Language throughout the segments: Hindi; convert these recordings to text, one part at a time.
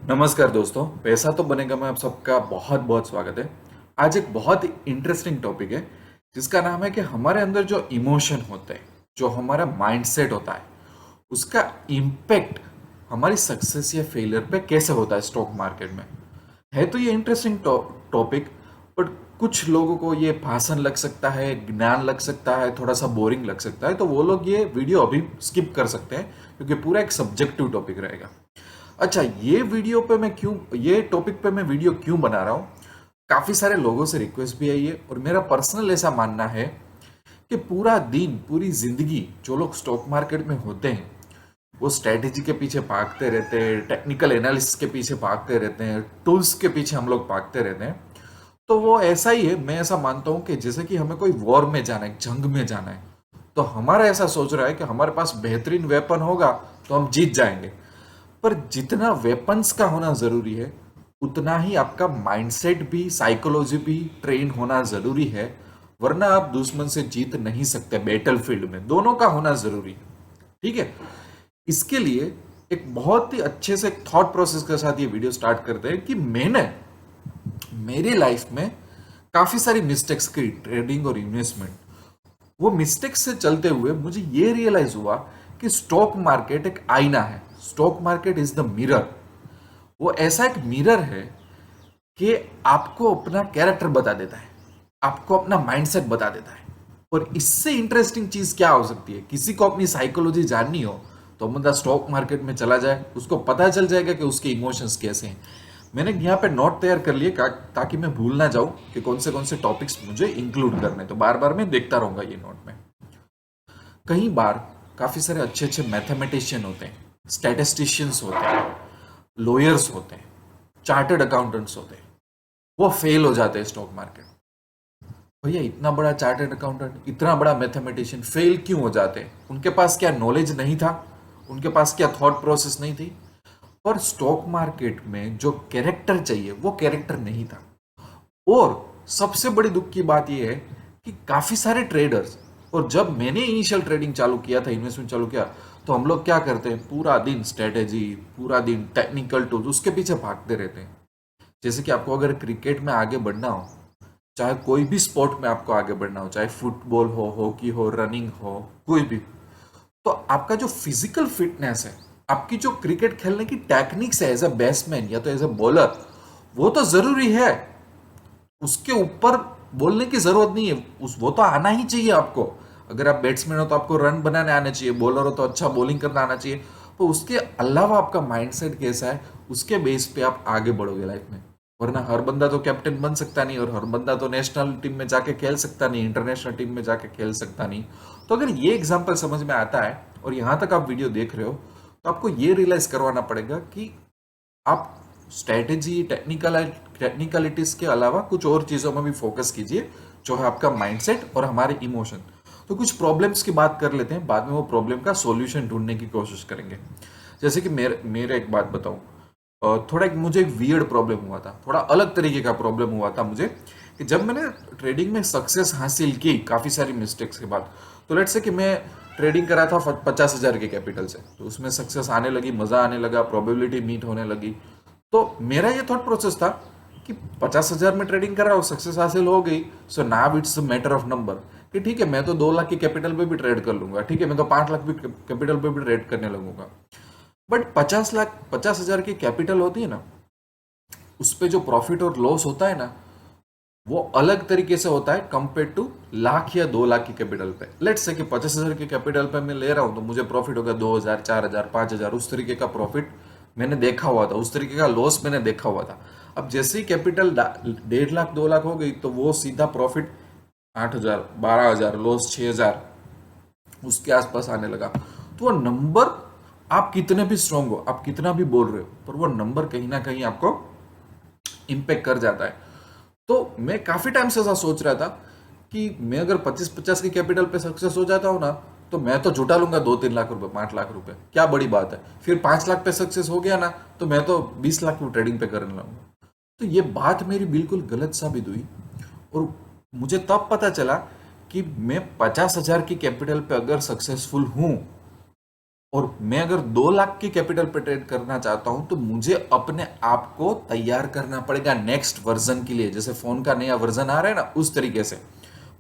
नमस्कार दोस्तों, पैसा तो बनेगा में आप सबका बहुत बहुत स्वागत है। आज एक बहुत इंटरेस्टिंग टॉपिक है जिसका नाम है कि हमारे अंदर जो इमोशन होते हैं, जो हमारा माइंडसेट होता है, उसका इम्पैक्ट हमारी सक्सेस या फेलियर पे कैसे होता है स्टॉक मार्केट में। है तो ये इंटरेस्टिंग टॉपिक, बट कुछ लोगों को ये भाषण लग सकता है, ज्ञान लग सकता है, थोड़ा सा बोरिंग लग सकता है, तो वो लोग ये वीडियो अभी स्किप कर सकते हैं क्योंकि पूरा एक सब्जेक्टिव टॉपिक रहेगा। अच्छा, ये टॉपिक पे मैं वीडियो क्यों बना रहा हूँ? काफी सारे लोगों से रिक्वेस्ट भी आई है और मेरा पर्सनल ऐसा मानना है कि पूरा दिन, पूरी जिंदगी जो लोग स्टॉक मार्केट में होते हैं वो स्ट्रेटेजी के पीछे भागते रहते हैं, टेक्निकल एनालिसिस के पीछे भागते रहते हैं, टूल्स के पीछे हम लोग भागते रहते हैं। तो वो ऐसा ही है, मैं ऐसा मानता हूँ कि जैसे कि हमें कोई वॉर में जाना है, जंग में जाना है, तो हमारा ऐसा सोच रहा है कि हमारे पास बेहतरीन वेपन होगा तो हम जीत जाएंगे। पर जितना वेपन्स का होना जरूरी है उतना ही आपका माइंडसेट भी, साइकोलॉजी भी ट्रेन होना जरूरी है। वरना आप दुश्मन से जीत नहीं सकते। बैटल फील्ड में दोनों का होना जरूरी है। ठीक है। इसके लिए एक बहुत ही अच्छे से थॉट प्रोसेस के साथ ये वीडियो स्टार्ट करते हैं कि मैंने मेरी लाइफ में काफी सारी मिस्टेक्स की, ट्रेडिंग और इन्वेस्टमेंट। वो मिस्टेक्स से चलते हुए मुझे ये रियलाइज हुआ कि स्टॉक मार्केट एक आईना है। Stock market is the mirror. वो ऐसा एक मिरर है कि आपको अपना कैरेक्टर बता देता है, आपको अपना माइंडसेट बता देता है। और इससे इंटरेस्टिंग चीज क्या हो सकती है? किसी को अपनी साइकोलॉजी जाननी हो तो बंदा स्टॉक मार्केट में चला जाए, उसको पता चल जाएगा कि उसके इमोशंस कैसे हैं। मैंने यहाँ पे नोट तैयार कर लिए ताकि मैं भूल ना जाऊं कि कौन से टॉपिक्स मुझे इंक्लूड करने, तो बार बार मैं देखता रहूंगा ये नोट में। कई बार काफी सारे अच्छे अच्छे मैथमेटिशियन होते हैं, स्टैटिस्टिशियंस होते हैं, लॉयर्स होते हैं, चार्टर्ड अकाउंटेंट्स होते हैं, वो फेल हो जाते हैं स्टॉक मार्केट। भैया, इतना बड़ा चार्टर्ड अकाउंटेंट, इतना बड़ा मैथमेटिशियन फेल क्यों हो जाते हैं? उनके पास क्या नॉलेज नहीं था? उनके पास क्या थॉट प्रोसेस नहीं थी? पर स्टॉक मार्केट में जो कैरेक्टर चाहिए वो कैरेक्टर नहीं था। और सबसे बड़ी दुख की बात यह है कि काफी सारे ट्रेडर्स, और जब मैंने इनिशियल ट्रेडिंग चालू किया था, इन्वेस्टमेंट चालू किया, तो हम लोग क्या करते हैं, पूरा दिन स्ट्रेटेजी, पूरा दिन टेक्निकल टूल्स, उसके पीछे भागते रहते हैं। जैसे कि आपको अगर क्रिकेट में आगे बढ़ना हो, चाहे कोई भी स्पोर्ट में आपको आगे बढ़ना हो, चाहे फुटबॉल हो, हॉकी हो, रनिंग हो, कोई भी, तो आपका जो फिजिकल फिटनेस है, आपकी जो क्रिकेट खेलने की टेक्निक्स है एज ए बैट्समैन या तो एज ए बॉलर, वो तो जरूरी है। उसके ऊपर बोलने की जरूरत नहीं है। उस वो तो आना ही चाहिए आपको। अगर आप बैट्समैन हो तो आपको रन बनाने आने चाहिए, बॉलर हो तो अच्छा बॉलिंग करना आना चाहिए। तो उसके अलावा आपका माइंडसेट कैसा है, उसके बेस पे आप आगे बढ़ोगे लाइफ में। वरना हर बंदा तो कैप्टन बन सकता नहीं, और हर बंदा तो नेशनल टीम में जाके खेल सकता नहीं, इंटरनेशनल टीम में जाके खेल सकता नहीं। तो अगर ये एग्जाम्पल समझ में आता है और यहां तक आप वीडियो देख रहे हो, तो आपको ये रियलाइज करवाना पड़ेगा कि आप स्ट्रेटेजी, टेक्निकलिटीज के अलावा कुछ और चीजों में भी फोकस कीजिए, जो है आपका माइंडसेट और हमारे इमोशन। तो कुछ प्रॉब्लम्स की बात कर लेते हैं, बाद में वो प्रॉब्लम का सॉल्यूशन ढूंढने की कोशिश करेंगे। जैसे कि मेरे मेरे एक बात बताऊं, थोड़ा मुझे एक वियर्ड प्रॉब्लम हुआ था, थोड़ा अलग तरीके का प्रॉब्लम हुआ था मुझे, कि जब मैंने ट्रेडिंग में सक्सेस हासिल की काफ़ी सारी मिस्टेक्स के बाद। तो लेट्स से कि मैं ट्रेडिंग करा था 50,000 के कैपिटल से, तो उसमें सक्सेस आने लगी, मज़ा आने लगा, प्रोबेबिलिटी मीट होने लगी। तो मेरा ये थॉट प्रोसेस था कि 50,000 में ट्रेडिंग कर रहा हूँ, सक्सेस हासिल हो गई, so now it's matter of number. कि ठीक है, मैं तो 2 लाख के कैपिटल पे भी ट्रेड कर लूंगा, ठीक है, मैं तो 5 लाख भी कैपिटल पे भी ट्रेड करने लगूंगा। बट 50,000 की कैपिटल होती है ना, उस पर जो प्रॉफिट और लॉस होता है ना, वो अलग तरीके से होता है कंपेयर टू लाख या 2 लाख की कैपिटल पे। लेट्स से कि 50,000 की कैपिटल पे मैं ले रहा हूं, तो मुझे प्रॉफिट होगा 2,000, 4,000, 5,000, उस तरीके का प्रॉफिट मैंने देखा हुआ था, उस तरीके का लॉस मैंने देखा हुआ था। अब जैसे ही कैपिटल 1.5 लाख 2 लाख हो गई, तो वो सीधा प्रॉफिट 8,000, 12,000, लॉस 6,000, उसके आसपास आने लगा। तो वो नंबर, आप कितने भी स्ट्रांग हो, आप कितना भी बोल रहे हो, पर वो नंबर कहीं ना कहीं आपको इम्पेक्ट कर जाता है। तो मैं काफी टाइम से ऐसा सोच रहा था कि मैं अगर 25-50 की कैपिटल पे सक्सेस हो जाता हूँ ना, तो मैं तो जुटा लूंगा 2-3 लाख रुपए, 5 लाख रुपए, क्या बड़ी बात है। फिर 5 लाख पे सक्सेस हो गया ना, तो मैं तो 20 लाख की ट्रेडिंग पे करने लगूंगा। तो ये बात मेरी बिल्कुल गलत साबित हुई। और मुझे तब पता चला कि मैं 50,000 की कैपिटल पे अगर सक्सेसफुल हूं, और मैं अगर 2 लाख की कैपिटल पे ट्रेड करना चाहता हूं तो मुझे अपने आप को तैयार करना पड़ेगा नेक्स्ट वर्जन के लिए। जैसे फोन का नया वर्जन आ रहा है ना, उस तरीके से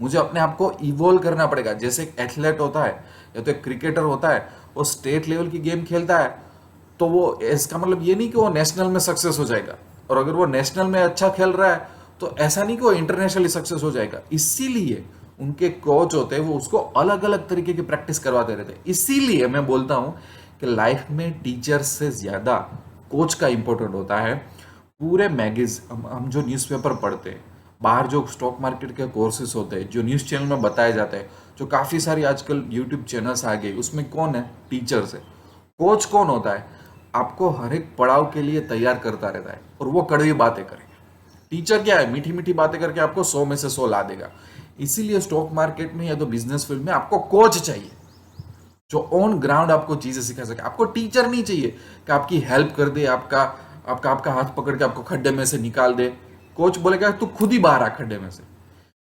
मुझे अपने आप को इवॉल्व करना पड़ेगा। जैसे एक एथलेट होता है या तो एक क्रिकेटर होता है, वो स्टेट लेवल की गेम खेलता है, तो वो इसका मतलब ये नहीं कि वो नेशनल में सक्सेस हो जाएगा। और अगर वो नेशनल में अच्छा खेल रहा है तो ऐसा नहीं कि वो इंटरनेशनली सक्सेस हो जाएगा। इसीलिए उनके कोच होते हैं, वो उसको अलग अलग तरीके की प्रैक्टिस करवाते रहते हैं। इसीलिए मैं बोलता हूं कि लाइफ में टीचर से ज्यादा कोच का इंपॉर्टेंट होता है। पूरे मैगज हम जो न्यूज़पेपर पढ़ते हैं, बाहर जो स्टॉक मार्केट के कोर्सेज होते हैं, जो न्यूज़ चैनल में बताए जाते हैं, जो काफ़ी सारी आजकल यूट्यूब चैनल्स आ गए, उसमें कौन है? टीचर्स है। कोच कौन होता है? आपको हर एक पड़ाव के लिए तैयार करता रहता है, और वो कड़वी बातें करेंगे। टीचर क्या है? मीठी मीठी बातें करके आपको 100 में से 100 ला देगा। इसीलिए स्टॉक मार्केट में या तो बिजनेस फील्ड में आपको कोच चाहिए, जो ऑन ग्राउंड आपको चीजें सिखा सके। आपको टीचर नहीं चाहिए कि आपकी हेल्प कर दे, आपका आपका आपका हाथ पकड़ के आपको खड्डे में से निकाल दे। कोच बोलेगा तू खुद ही बाहर आ खड्डे में से।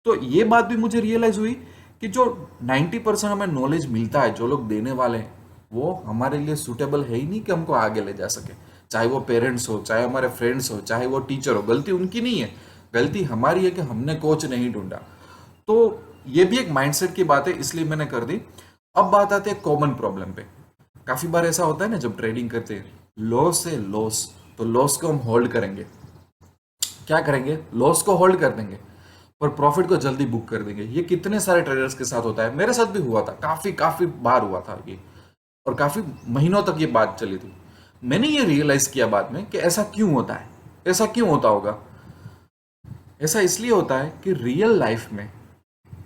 तो ये बात भी मुझे रियलाइज हुई कि जो 90% हमें नॉलेज मिलता है, जो लोग देने वाले हैं, वो हमारे लिए सूटेबल है ही नहीं कि हमको आगे ले जा सके। चाहे वो पेरेंट्स हो, चाहे हमारे फ्रेंड्स हो, चाहे वो टीचर हो, गलती उनकी नहीं है, गलती हमारी है कि हमने कोच नहीं ढूंढा। तो ये भी एक माइंडसेट की बात है, इसलिए मैंने कर दी। अब बात आती है कॉमन प्रॉब्लम पे। काफी बार ऐसा होता है ना, जब ट्रेडिंग करते हैं, लॉस है लॉस, तो लॉस को हम होल्ड करेंगे। क्या करेंगे? लॉस को होल्ड कर देंगे, पर प्रॉफिट को जल्दी बुक कर देंगे। ये कितने सारे ट्रेडर्स के साथ होता है, मेरे साथ भी हुआ था, काफी काफी बार हुआ था ये, और काफी महीनों तक ये बात चली थी। मैंने ये रियलाइज किया बाद में कि ऐसा क्यों होता है। ऐसा क्यों होता होगा? ऐसा इसलिए होता है कि रियल लाइफ में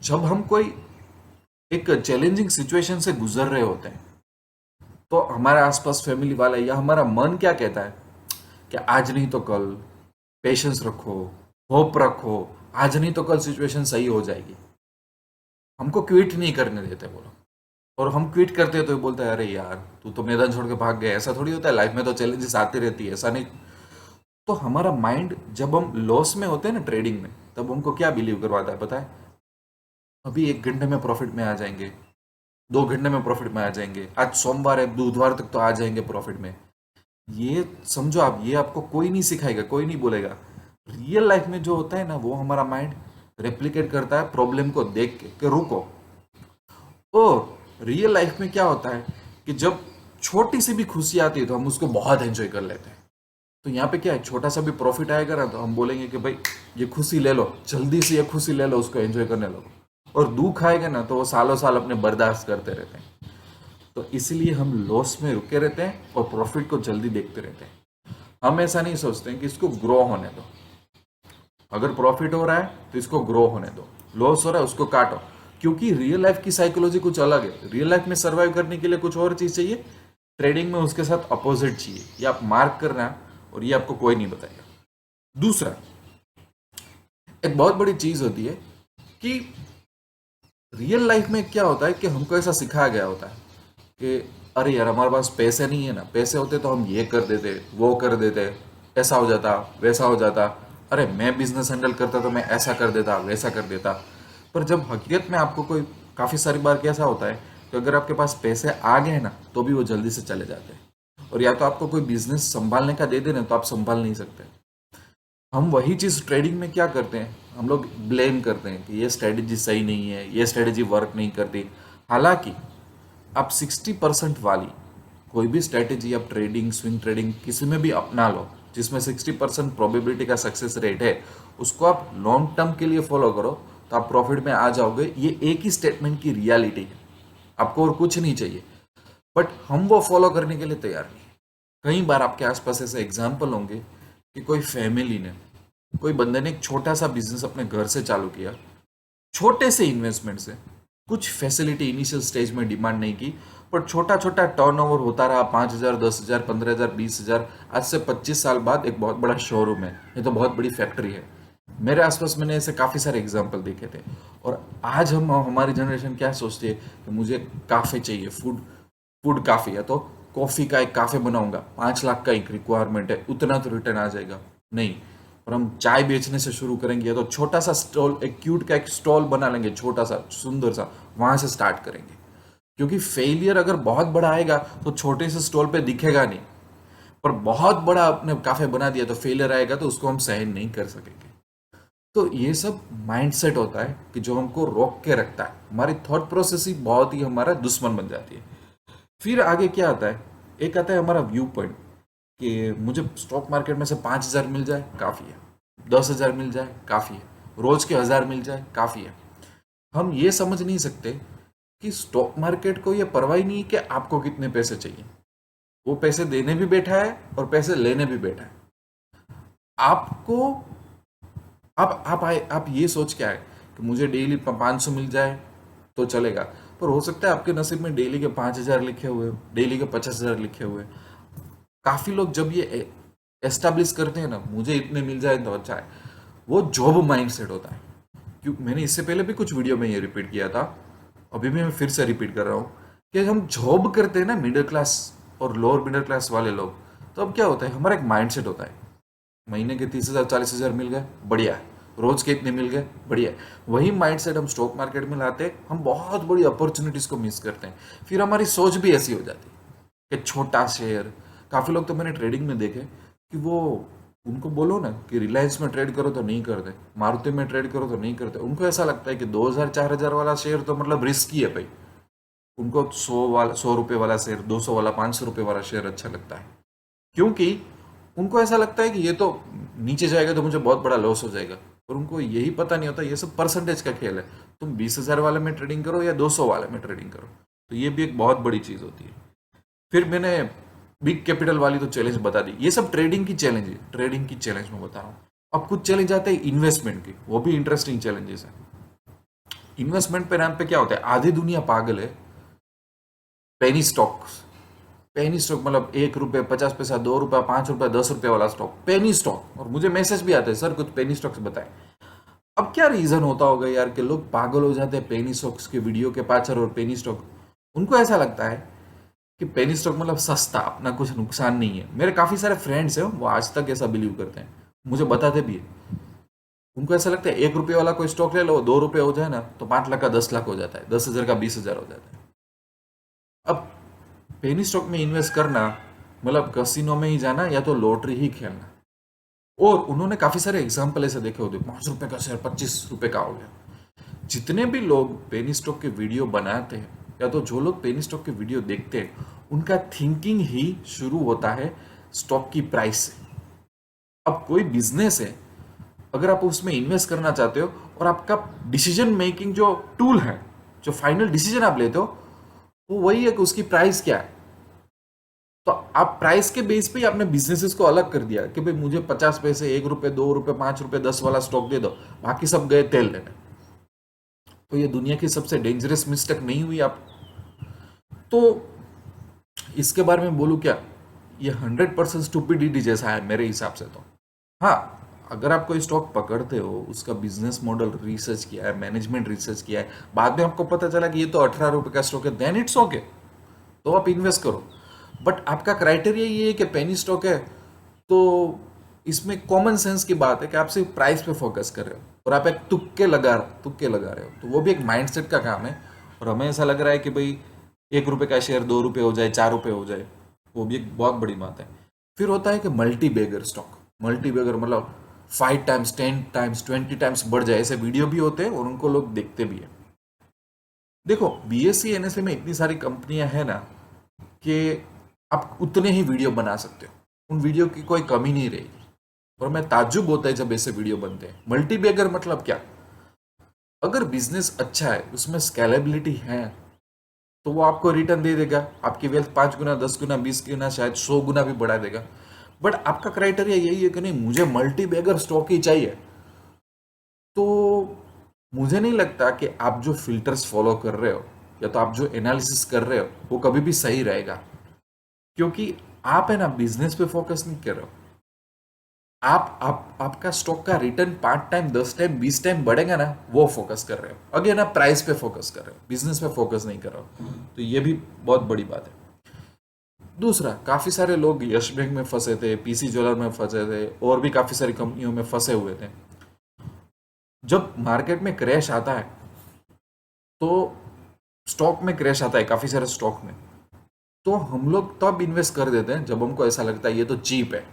जब हम कोई एक चैलेंजिंग सिचुएशन से गुजर रहे होते हैं, तो हमारे आसपास फैमिली वाला या हमारा मन क्या कहता है कि आज नहीं तो कल, पेशेंस रखो, होप रखो, आज नहीं तो कल सिचुएशन सही हो जाएगी। हमको क्विट नहीं करने देते वो लोग। और हम क्विट करते हैं तो ये बोलते हैं अरे यार तू तो मैदान छोड़ के भाग गया। ऐसा थोड़ी होता है, लाइफ में तो चैलेंजेस आती रहती है, ऐसा नहीं। तो हमारा माइंड जब हम लॉस में होते हैं ना ट्रेडिंग में, तब हमको क्या बिलीव करवाता है पता है? अभी 1 घंटे में प्रॉफिट में आ जाएंगे, 2 घंटे में प्रॉफिट में आ जाएंगे, आज सोमवार है, बुधवार तक तो आ जाएंगे प्रॉफिट में। ये समझो आप, ये आपको कोई नहीं सिखाएगा, कोई नहीं बोलेगा। रियल लाइफ में जो होता है ना, वो हमारा माइंड रेप्लिकेट करता है प्रॉब्लम को देख के कि रुको। और रियल लाइफ में क्या होता है कि जब छोटी सी भी खुशी आती है तो हम उसको बहुत एंजॉय कर लेते हैं। तो यहाँ पे क्या है, छोटा सा भी प्रॉफिट आएगा ना, तो हम बोलेंगे कि भाई ये खुशी ले लो, जल्दी से ये खुशी ले लो, उसको एंजॉय करने लगो। और दुख आएगा ना, तो वो सालों साल अपने बर्दाश्त करते रहते हैं। तो इसलिए हम लॉस में रुके रहते हैं और प्रॉफिट को जल्दी देखते रहते हैं। हम ऐसा नहीं सोचते हैं कि इसको ग्रो होने दो। अगर प्रॉफिट हो रहा है तो इसको ग्रो होने दो, लॉस हो रहा है उसको काटो। क्योंकि रियल लाइफ की साइकोलॉजी कुछ अलग है। रियल लाइफ में सर्वाइव करने के लिए कुछ और चीज चाहिए, ट्रेडिंग में उसके साथ अपोजिट चाहिए। ये आप मार्क करना, और ये आपको कोई नहीं बताएगा। दूसरा, एक बहुत बड़ी चीज होती है कि रियल लाइफ में क्या होता है कि हमको ऐसा सिखाया गया होता है कि अरे यार हमारे पास पैसे नहीं है ना, पैसे होते तो हम ये कर देते, वो कर देते, ऐसा हो जाता, वैसा हो जाता। अरे मैं बिजनेस हैंडल करता तो मैं ऐसा कर देता, वैसा कर देता। पर जब हकीकत में आपको कोई, काफ़ी सारी बार कैसा होता है कि अगर आपके पास पैसे आ गए ना, तो भी वो जल्दी से चले जाते हैं। और या तो आपको कोई बिजनेस संभालने का दे देना, तो आप संभाल नहीं सकते। हम वही चीज़ ट्रेडिंग में क्या करते हैं, हम लोग ब्लेम करते हैं कि ये स्ट्रेटेजी सही नहीं है, ये स्ट्रेटेजी वर्क नहीं करती। हालांकि आप 60% वाली कोई भी स्ट्रेटेजी, आप ट्रेडिंग, स्विंग ट्रेडिंग किसी में भी अपना लो, जिसमें 60% प्रोबेबिलिटी का सक्सेस रेट है, उसको आप लॉन्ग टर्म के लिए फॉलो करो, तो आप प्रॉफिट में आ जाओगे। ये एक ही स्टेटमेंट की रियलिटी है, आपको और कुछ नहीं चाहिए। बट हम वो फॉलो करने के लिए तैयार नहीं। कई बार आपके आसपास ऐसे एग्जाम्पल होंगे कि कोई फैमिली ने, कोई बंदे ने एक छोटा सा बिजनेस अपने घर से चालू किया, छोटे से इन्वेस्टमेंट से, कुछ फैसिलिटी इनिशियल स्टेज में डिमांड नहीं की, पर छोटा छोटा टर्नओवर होता रहा, 5,000, 10,000, 15,000, 20,000। आज से 25 साल बाद एक बहुत बड़ा शोरूम है, ये तो बहुत बड़ी फैक्ट्री है। मेरे आसपास मैंने ऐसे काफ़ी सारे एग्जाम्पल देखे थे। और आज हम, हमारी जनरेशन क्या सोचती है कि मुझे काफ़े चाहिए, फूड फूड काफ़ी है तो कॉफ़ी का एक काफ़े बनाऊंगा, 5 लाख का एक रिक्वायरमेंट है, उतना तो रिटर्न आ जाएगा। नहीं, और हम चाय बेचने से शुरू करेंगे तो छोटा सा स्टॉल, एक क्यूट का एक स्टॉल बना लेंगे, छोटा सा सुंदर सा, वहां से स्टार्ट करेंगे। क्योंकि फेलियर अगर बहुत बड़ा आएगा तो छोटे से स्टॉल पे दिखेगा नहीं, पर बहुत बड़ा आपने काफे बना दिया तो फेलियर आएगा तो उसको हम सहन नहीं कर सकेंगे। तो ये सब माइंडसेट होता है कि जो हमको रोक के रखता है, हमारी थॉट प्रोसेस ही बहुत ही हमारा दुश्मन बन जाती है। फिर आगे क्या आता है, एक आता है हमारा व्यू पॉइंट कि मुझे स्टॉक मार्केट में से 5,000 मिल जाए काफ़ी है, 10,000 मिल जाए काफ़ी है, रोज के 1,000 मिल जाए काफ़ी है। हम ये समझ नहीं सकते कि स्टॉक मार्केट को ये परवाह ही नहीं है कि आपको कितने पैसे चाहिए। वो पैसे देने भी बैठा है और पैसे लेने भी बैठा है। आपको आप ये सोच के आए कि मुझे डेली 500 मिल जाए तो चलेगा, पर हो सकता है आपके नसीब में डेली के 5,000 लिखे हुए हो, डेली के 50,000 लिखे हुए। काफी लोग जब ये एस्टेब्लिश करते हैं ना, मुझे इतने मिल जाए तो अच्छा है, वो जॉब माइंडसेट होता है। क्यों, मैंने इससे पहले भी कुछ वीडियो में ये रिपीट किया था, अभी भी मैं फिर से रिपीट कर रहा हूँ कि हम जॉब करते हैं ना, मिडिल क्लास और लोअर मिडिल क्लास वाले लोग, तो अब क्या होता है, हमारा एक माइंडसेट होता है, महीने के 30,000 40,000 मिल गए बढ़िया है, रोज के इतने मिल गए बढ़िया है। वही माइंडसेट हम स्टॉक मार्केट में लाते हैं, हम बहुत बड़ी अपॉर्चुनिटीज को मिस करते हैं। फिर हमारी सोच भी ऐसी हो जाती है कि छोटा शेयर, काफी लोग तो मैंने ट्रेडिंग में देखे कि वो, उनको बोलो ना कि रिलायंस में ट्रेड करो तो नहीं करते, मारुति में ट्रेड करो तो नहीं करते। उनको ऐसा लगता है कि 2,000 4,000 वाला शेयर तो मतलब रिस्की है भाई। उनको 100 रुपये वाला शेयर, 200 वाला, 500 रुपये वाला शेयर अच्छा लगता है, क्योंकि उनको ऐसा लगता है कि ये तो नीचे जाएगा तो मुझे बहुत बड़ा लॉस हो जाएगा। और उनको यही पता नहीं होता, ये सब परसेंटेज का खेल है। तुम 20,000 वाले में ट्रेडिंग करो या 200 वाले में ट्रेडिंग करो, तो ये भी एक बहुत बड़ी चीज होती है। फिर मैंने बिग कैपिटल वाली तो चैलेंज बता दी, ये सब ट्रेडिंग की चैलेंज है, ट्रेडिंग की चैलेंज में बता रहा हूँ। अब कुछ चैलेंज आते हैं इन्वेस्टमेंट की, वो भी इंटरेस्टिंग चैलेंजेस है। इन्वेस्टमेंट पे नाम पे क्या होता है, आधी दुनिया पागल है पेनी स्टॉक्स। पेनी स्टॉक मतलब 1 रुपये 50 पैसा, 2 रुपया, 5 रुपया, 10 रुपये वाला स्टॉक, पेनी स्टॉक। और मुझे मैसेज भी आते हैं, सर कुछ पेनी स्टॉक्स बताएं। अब क्या रीजन होता होगा यार कि लोग पागल हो जाते हैं पेनी स्टॉक्स के वीडियो के पाछड़। और पेनी स्टॉक, उनको ऐसा लगता है कि पेनी स्टॉक मतलब सस्ता, अपना कुछ नुकसान नहीं है। मेरे काफी सारे फ्रेंड्स हैं, वो आज तक ऐसा बिलीव करते हैं, मुझे बताते भी है। उनको ऐसा लगता है 1 रुपये वाला कोई स्टॉक ले लो, 2 रुपये हो जाए ना तो 5 लाख का 10 लाख हो जाता है, 10,000 का 20,000 हो जाता है। अब पेनी स्टॉक में इन्वेस्ट करना मतलब कसिनो में ही जाना या तो लॉटरी ही खेलना। और उन्होंने काफी सारे एग्जाम्पल ऐसे देखे होते, 5 रुपए का शेयर 25 रुपए का हो गया। जितने भी लोग पेनी स्टॉक के वीडियो बनाते हैं या तो जो लोग पेनी स्टॉक के वीडियो देखते हैं, उनका थिंकिंग ही शुरू होता है स्टॉक की प्राइस से। अब कोई बिजनेस है, अगर आप उसमें इन्वेस्ट करना चाहते हो और आपका डिसीजन मेकिंग जो टूल है, जो फाइनल डिसीजन आप लेते हो, वो वही है कि उसकी प्राइस क्या है। तो आप प्राइस के बेस पे ही आपने बिजनेसेस को अलग कर दिया कि भाई मुझे 50 पैसे, 1 रुपये, 2 रुपये, 5 रुपये, 10 वाला स्टॉक दे दो, बाकी सब गए तेल लेने। तो ये दुनिया की सबसे डेंजरस मिस्टेक नहीं हुई आप? तो इसके बारे में बोलूँ क्या, ये 100% स्टूपिडिटी जैसा है मेरे हिसाब से। तो हाँ, अगर आप कोई स्टॉक पकड़ते हो, उसका बिजनेस मॉडल रिसर्च किया है, मैनेजमेंट रिसर्च किया है, बाद में आपको पता चला कि ये तो 18 रुपये का स्टॉक है, देन इट्स ओके, तो आप इन्वेस्ट करो। बट आपका क्राइटेरिया ये है कि पेनी स्टॉक है, तो इसमें कॉमन सेंस की बात है कि आप सिर्फ प्राइस पे फोकस कर रहे हो और आप एक तुक्के लगा रहे हो, तो वो भी एक माइंडसेट का काम है। और हमें ऐसा लग रहा है कि भाई 1 रुपये का शेयर 2 रुपये हो जाए, 4 रुपये हो जाए, वो भी एक बहुत बड़ी बात है। फिर होता है कि multi bagger stock. Multi bagger मतलब 5 टाइम्स, 10 टाइम्स, 20 टाइम्स बढ़ जाए, ऐसे वीडियो भी होते हैं और उनको लोग देखते भी है। देखो, बीएससी एनएसए में इतनी सारी कंपनियां हैं ना कि आप उतने ही वीडियो बना सकते हो, उन वीडियो की कोई कमी नहीं रहेगी। और मैं ताज्जुब होता है जब ऐसे वीडियो बनते हैं। मल्टी बैगर मतलब क्या, अगर बिजनेस अच्छा है, उसमें स्केलेबिलिटी है, तो वो आपको रिटर्न दे देगा, आपकी वेल्थ 5 गुना, 10 गुना, 20 गुना, शायद 100 गुना भी बढ़ा देगा। बट आपका क्राइटेरिया यही है कि नहीं, मुझे मल्टी बैगर स्टॉक ही चाहिए, तो मुझे नहीं लगता कि आप जो फिल्टर्स फॉलो कर रहे हो या तो आप जो एनालिसिस कर रहे हो वो कभी भी सही रहेगा। क्योंकि आप है ना बिजनेस पे फोकस नहीं कर रहे हो। आप आपका स्टॉक का रिटर्न 5 टाइम, 10 टाइम, 20 टाइम बढ़ेगा ना, वो फोकस कर रहे हो। अगेन आप प्राइस पे फोकस कर रहे हो, बिजनेस पे फोकस नहीं कर रहे हो। तो ये भी बहुत बड़ी बात है। दूसरा, काफी सारे लोग यश बैंक में फंसे थे, पीसी ज्वेलर में फंसे थे, और भी काफी सारी कंपनियों में फंसे हुए थे। जब मार्केट में क्रैश आता है तो स्टॉक में क्रैश आता है काफी सारे स्टॉक में, तो हम लोग तब इन्वेस्ट कर देते हैं जब हमको ऐसा लगता है ये तो चीप है।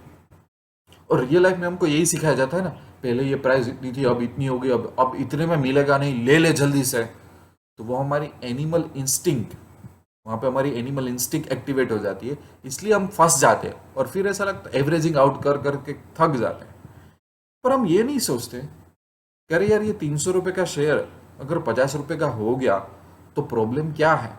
और रियल लाइफ में हमको यही सिखाया जाता है ना, पहले ये प्राइस इतनी थी अब इतनी हो गई, अब इतने में मिलेगा नहीं, ले ले जल्दी से। तो वो हमारी एनिमल इंस्टिंक्ट, वहां पे हमारी एनिमल इंस्टिंक्ट एक्टिवेट हो जाती है, इसलिए हम फंस जाते हैं और फिर ऐसा लगता है एवरेजिंग आउट कर करके थक जाते हैं। पर हम ये नहीं सोचते कि अरे यार ये 300 रुपये का शेयर अगर 50 रुपये का हो गया तो प्रॉब्लम क्या है,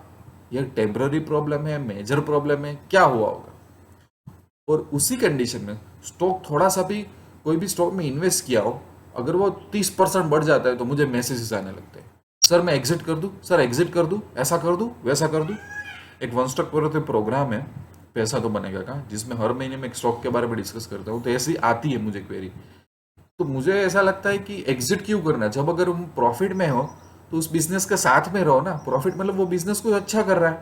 ये टेम्पररी प्रॉब्लम है, मेजर प्रॉब्लम है, क्या हुआ होगा। और उसी कंडीशन में स्टॉक थोड़ा सा भी, कोई भी स्टॉक में इन्वेस्ट किया हो, अगर वो 30% बढ़ जाता है तो मुझे मैसेजेस आने लगते हैं, सर मैं एग्जिट कर दूं, सर एग्जिट कर दूं, ऐसा कर दूं, वैसा कर दूं। एक वन स्टॉक पर प्रोग्राम है पैसा तो बनेगा का, जिसमें हर महीने में एक स्टॉक के बारे में डिस्कस करता हूँ, तो ऐसी आती है मुझे क्वेरी। तो मुझे ऐसा लगता है कि एग्जिट क्यों करना, जब अगर हम प्रॉफिट में हो तो उस बिजनेस के साथ में रहो ना। प्रॉफिट मतलब वो बिजनेस कुछ अच्छा कर रहा है,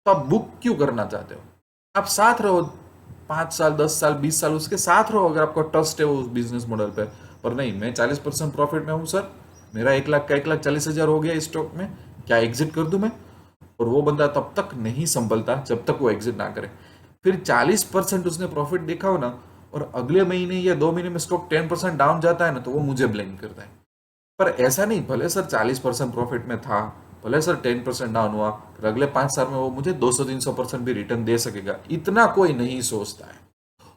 तो आप बुक क्यों करना चाहते हो, आप साथ रहो, 5 साल 10 साल 20 साल उसके साथ रहो अगर आपको ट्रस्ट है वो उस बिजनेस मॉडल पे। पर नहीं, मैं 40% प्रॉफिट में हूँ सर, मेरा 1 लाख का 1,40,000 हो गया इस स्टॉक में, क्या एग्जिट कर दूं मैं। और वो बंदा तब तक नहीं संभलता जब तक वो एग्जिट ना करे। फिर 40% उसने प्रॉफिट देखा हो ना, और अगले महीने या 2 महीने में स्टॉक 10% डाउन जाता है ना, तो वो मुझे ब्लेम करता है। पर ऐसा नहीं, भले सर 40% प्रॉफिट में था, भले सर 10% डाउन हुआ, फिर अगले 5 साल में वो मुझे 200-300% भी रिटर्न दे सकेगा, इतना कोई नहीं सोचता है।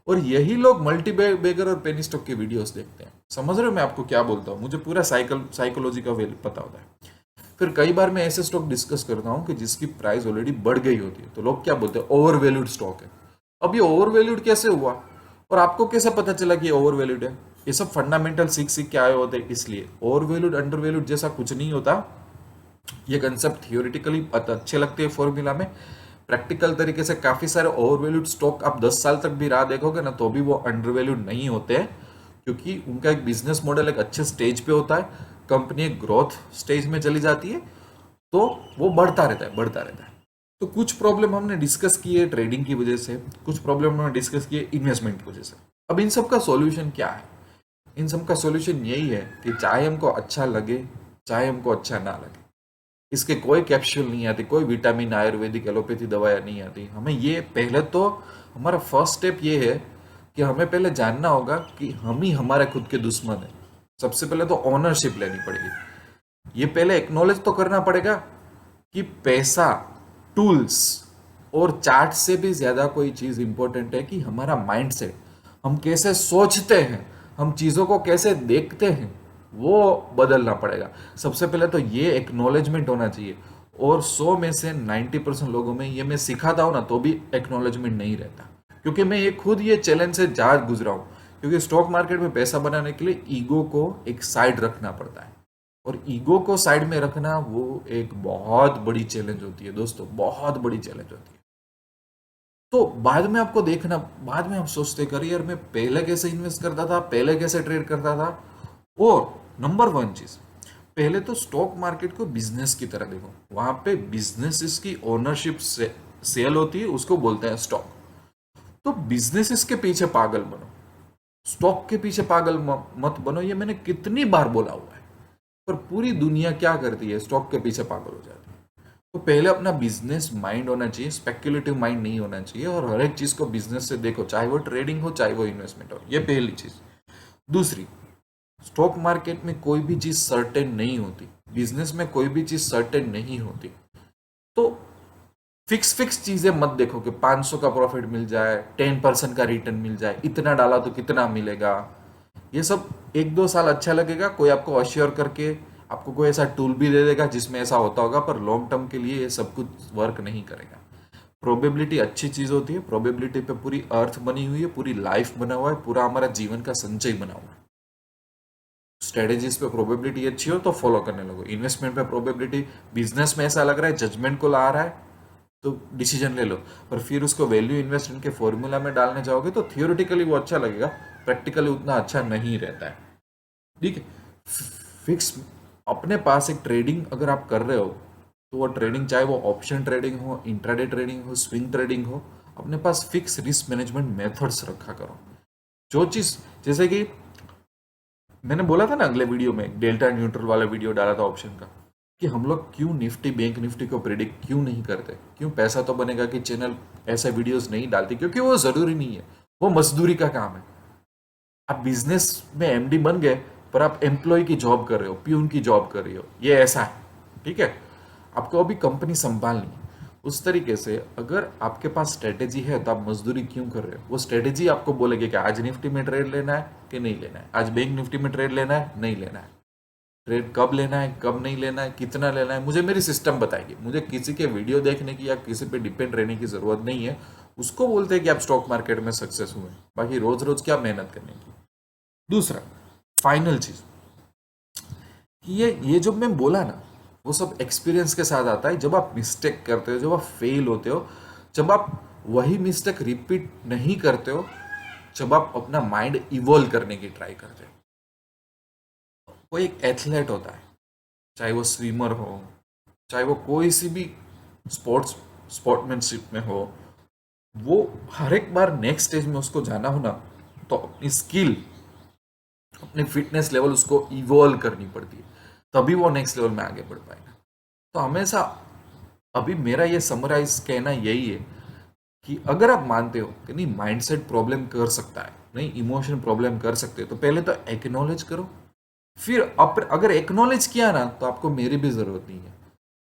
और यही लोग मल्टी बेगर और पेनी स्टॉक के वीडियोस देखते हैं। समझ रहे हो मैं आपको क्या बोलता हूँ, मुझे पूरा साइकोलॉजी का वेल पता होता है। फिर कई बार मैं ऐसे स्टॉक डिस्कस करता हूँ कि जिसकी प्राइस ऑलरेडी बढ़ गई होती है, तो लोग क्या बोलते हैं, ओवर वैल्यूड स्टॉक है। अब ये ओवर वैल्यूड कैसे हुआ, और आपको कैसे पता चला कि ये ओवर वैल्यूड है। ये सब फंडामेंटल सीख सीख के आए होते हैं, इसलिए ओवर वैल्यूड अंडर वैल्यूड जैसा कुछ नहीं होता। ये कंसेप्ट थियोरिटिकली अच्छे लगते हैं फॉर्मूला में, प्रैक्टिकल तरीके से काफी सारे ओवरवैल्यूड स्टॉक आप 10 साल तक भी राह देखोगे ना, तो भी वो अंडरवैल्यूड नहीं होते हैं, क्योंकि उनका एक बिजनेस मॉडल एक अच्छे स्टेज पे होता है, कंपनी एक ग्रोथ स्टेज में चली जाती है, तो वो बढ़ता रहता है बढ़ता रहता है। तो कुछ प्रॉब्लम हमने डिस्कस की है ट्रेडिंग की वजह से, कुछ प्रॉब्लम हमने डिस्कस की है इन्वेस्टमेंट की वजह से। अब इन सब का सॉल्यूशन क्या है, इन सब का सॉल्यूशन यही है कि चाहे हमको अच्छा लगे चाहे हमको अच्छा ना लगे, इसके कोई कैप्सूल नहीं आती, कोई विटामिन आयुर्वेदिक एलोपैथी दवाएं नहीं आती। हमें ये पहले तो, हमारा फर्स्ट स्टेप ये है कि हमें पहले जानना होगा कि हम ही हमारे खुद के दुश्मन हैं। सबसे पहले तो ओनरशिप लेनी पड़ेगी, ये पहले एक्नॉलेज तो करना पड़ेगा कि पैसा, टूल्स और चार्ट से भी ज्यादा कोई चीज इंपॉर्टेंट है कि हमारा माइंड सेट, हम कैसे सोचते हैं, हम चीजों को कैसे देखते हैं, वो बदलना पड़ेगा। सबसे पहले तो ये एक्नॉलेजमेंट होना चाहिए। और 100 में से 90% लोगों में ये मैं सिखाता हूँ ना, तो भी एक्नॉलेजमेंट नहीं रहता, क्योंकि मैं ये खुद ये चैलेंज से जा गुजरा हूँ। क्योंकि स्टॉक मार्केट में पैसा बनाने के लिए ईगो को एक साइड रखना पड़ता है, और ईगो को साइड में रखना वो एक बहुत बड़ी चैलेंज होती है दोस्तों, बहुत बड़ी चैलेंज होती है। तो बाद में आपको देखना, बाद में आप सोचते करियर में पहले कैसे इन्वेस्ट करता था, पहले कैसे ट्रेड करता था। और नंबर वन चीज, पहले तो स्टॉक मार्केट को बिजनेस की तरह देखो, वहां पे बिजनेसेस की ओनरशिप से सेल होती है, उसको बोलते हैं स्टॉक। तो बिजनेसेस के पीछे पागल बनो, स्टॉक के पीछे पागल मत बनो, ये मैंने कितनी बार बोला हुआ है। पर पूरी दुनिया क्या करती है, स्टॉक के पीछे पागल हो जाती है। तो पहले अपना बिजनेस माइंड होना चाहिए, स्पेक्युलेटिव माइंड नहीं होना चाहिए, और हर एक चीज को बिजनेस से देखो, चाहे वो ट्रेडिंग हो चाहे वो इन्वेस्टमेंट हो, ये पहली चीज। दूसरी, स्टॉक मार्केट में कोई भी चीज सर्टेन नहीं होती, बिजनेस में कोई भी चीज सर्टेन नहीं होती। तो फिक्स फिक्स चीजें मत देखो कि 500 का प्रॉफिट मिल जाए, 10% का रिटर्न मिल जाए, इतना डाला तो कितना मिलेगा। ये सब 1-2 साल अच्छा लगेगा, कोई आपको अश्योर करके आपको कोई ऐसा टूल भी दे देगा जिसमें ऐसा होता होगा, पर लॉन्ग टर्म के लिए ये सब कुछ वर्क नहीं करेगा। प्रोबेबिलिटी अच्छी चीज होती है, प्रोबेबिलिटी पे पूरी अर्थ बनी हुई है, पूरी लाइफ बना हुआ है, पूरा हमारा जीवन का संचय बना हुआ है। स्ट्रेटेजीज पे प्रोबेबिलिटी अच्छी हो तो फॉलो करने लगो। इन्वेस्टमेंट पे प्रोबेबिलिटी, बिजनेस में ऐसा लग रहा है जजमेंट को ला रहा है तो डिसीजन ले लो, पर फिर उसको वैल्यू इन्वेस्टमेंट के फॉर्मूला में डालने जाओगे तो थियोरिटिकली वो अच्छा लगेगा, प्रैक्टिकली उतना अच्छा नहीं रहता है। ठीक है, फिक्स अपने पास एक ट्रेडिंग अगर आप कर रहे हो, तो वो ट्रेडिंग चाहे वो ऑप्शन ट्रेडिंग हो, इंट्राडे ट्रेडिंग हो, स्विंग ट्रेडिंग हो, अपने पास फिक्स रिस्क मैनेजमेंट मेथड्स रखा करो। जो चीज, जैसे कि मैंने बोला था ना अगले वीडियो में, डेल्टा न्यूट्रल वाला वीडियो डाला था ऑप्शन का, कि हम लोग क्यों निफ्टी बैंक निफ्टी को प्रिडिक्ट क्यों नहीं करते, क्यों पैसा तो बनेगा कि चैनल ऐसे वीडियोस नहीं डालती, क्योंकि वो जरूरी नहीं है, वो मजदूरी का काम है। आप बिजनेस में एमडी बन गए पर आप एम्प्लॉय की जॉब कर रहे हो, प्यून की जॉब कर रहे हो, ये ऐसा है। ठीक है, आपको अभी कंपनी संभालनी है। उस तरीके से अगर आपके पास स्ट्रेटेजी है तो आप मजदूरी क्यों कर रहे हो? वो स्ट्रेटेजी आपको बोलेगी कि आज निफ्टी में ट्रेड लेना है कि नहीं लेना है, आज बैंक निफ्टी में ट्रेड लेना है नहीं लेना है, ट्रेड कब लेना है कब नहीं लेना है, कितना लेना है, मुझे मेरी सिस्टम बताएगी। मुझे किसी के वीडियो देखने की या किसी पे डिपेंड रहने की जरूरत नहीं है। उसको बोलते हैं कि आप स्टॉक मार्केट में सक्सेस हुए, बाकी रोज रोज क्या मेहनत करने की। दूसरा फाइनल चीज, कि ये जो मैं बोला ना, वो सब एक्सपीरियंस के साथ आता है। जब आप मिस्टेक करते हो, जब आप फेल होते हो, जब आप वही मिस्टेक रिपीट नहीं करते हो, जब आप अपना माइंड इवॉल्व करने की ट्राई करते हो। कोई एक एथलेट होता है, चाहे वो स्विमर हो, चाहे वो कोई सी भी स्पोर्ट्समैनशिप में हो, वो हर एक बार नेक्स्ट स्टेज में उसको जाना हो ना, तो अपनी स्किल, अपनी फिटनेस लेवल उसको इवॉल्व करनी पड़ती है, तभी वो नेक्स्ट लेवल में आगे बढ़ पाएगा। तो हमेशा अभी मेरा ये समराइज कहना यही है कि अगर आप मानते हो कि नहीं माइंडसेट प्रॉब्लम कर सकता है, नहीं इमोशन प्रॉब्लम कर सकते हो, तो पहले तो एक्नॉलेज करो। फिर अगर एक्नॉलेज किया ना, तो आपको मेरी भी जरूरत नहीं है।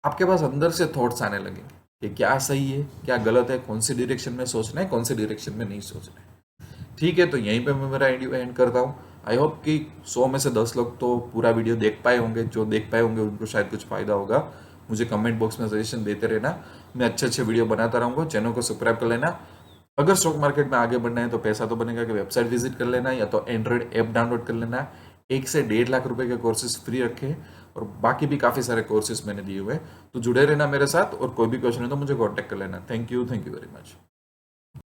आपके पास अंदर से थॉट्स आने लगेंगे कि क्या सही है क्या गलत है, कौन सी डायरेक्शन में सोचना है कौन सी डायरेक्शन में नहीं सोचना है। ठीक है, तो यहीं पे मैं मेरा वीडियो एंड करता हूँ। आई होप कि 100 में से 10 लोग तो पूरा वीडियो देख पाए होंगे। जो देख पाए होंगे उनको शायद कुछ फायदा होगा। मुझे कमेंट बॉक्स में सजेशन देते रहना, मैं अच्छे अच्छे वीडियो बनाता रहूँगा। चैनल को सब्सक्राइब कर लेना। अगर स्टॉक मार्केट में आगे बढ़ना है तो पैसा तो बनेगा कि वेबसाइट विजिट कर लेना, या तो एंड्रॉइड ऐप डाउनलोड कर लेना। 1 से 1.5 लाख रुपए के कोर्सेज फ्री रखे, और बाकी भी काफ़ी सारे कोर्सेज मैंने दिए हुए हैं। तो जुड़े रहना मेरे साथ, और कोई भी क्वेश्चन है तो मुझे कॉन्टैक्ट कर लेना। Thank you very much.